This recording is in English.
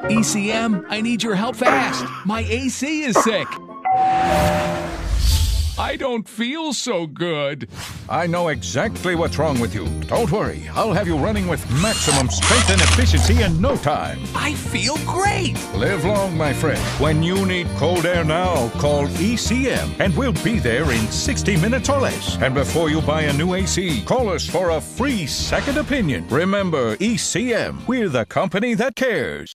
ECM, I need your help fast. My AC is sick. I don't feel so good. I know exactly what's wrong with you. Don't worry, I'll have you running with maximum strength and efficiency in no time. I feel great. Live long, my friend. When you need cold air now, call ECM, and we'll be there in 60 minutes or less. And before you buy a new AC, call us for a free second opinion. Remember, ECM, we're the company that cares.